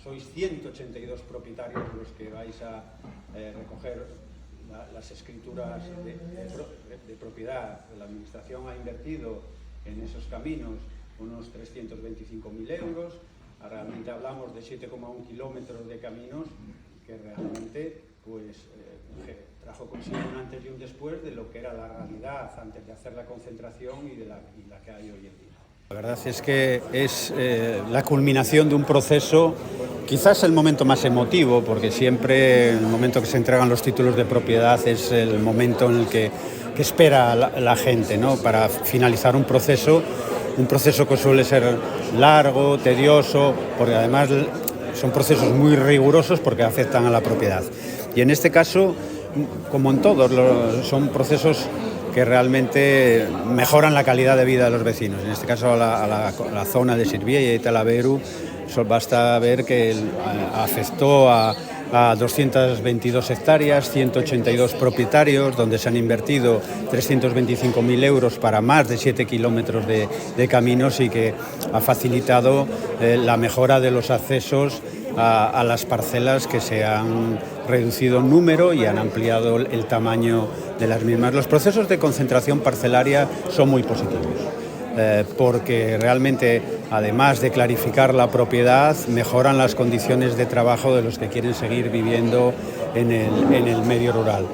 sois 182 propietarios los que vais a recoger las escrituras de propiedad. La Administración ha invertido en esos caminos unos 325.000 euros. Realmente hablamos de 7,1 kilómetros de caminos que realmente trajo consigo un antes y un después de lo que era la realidad antes de hacer la concentración y la que hay hoy en día. La verdad es que es la culminación de un proceso, quizás el momento más emotivo, porque siempre el momento que se entregan los títulos de propiedad es el momento en el que espera la gente, ¿no?, para finalizar un proceso que suele ser largo, tedioso, porque además son procesos muy rigurosos porque afectan a la propiedad. Y en este caso, como en todos, son procesos que realmente mejoran la calidad de vida de los vecinos. En este caso, a la zona de Sirviella y Talaveru, basta ver que afectó a 222 hectáreas, 182 propietarios, donde se han invertido 325.000 euros para más de 7 kilómetros de caminos y que ha facilitado la mejora de los accesos a las parcelas, que se han reducido en número y han ampliado el tamaño de las mismas. Los procesos de concentración parcelaria son muy positivos, porque realmente, además de clarificar la propiedad, mejoran las condiciones de trabajo de los que quieren seguir viviendo en el medio rural.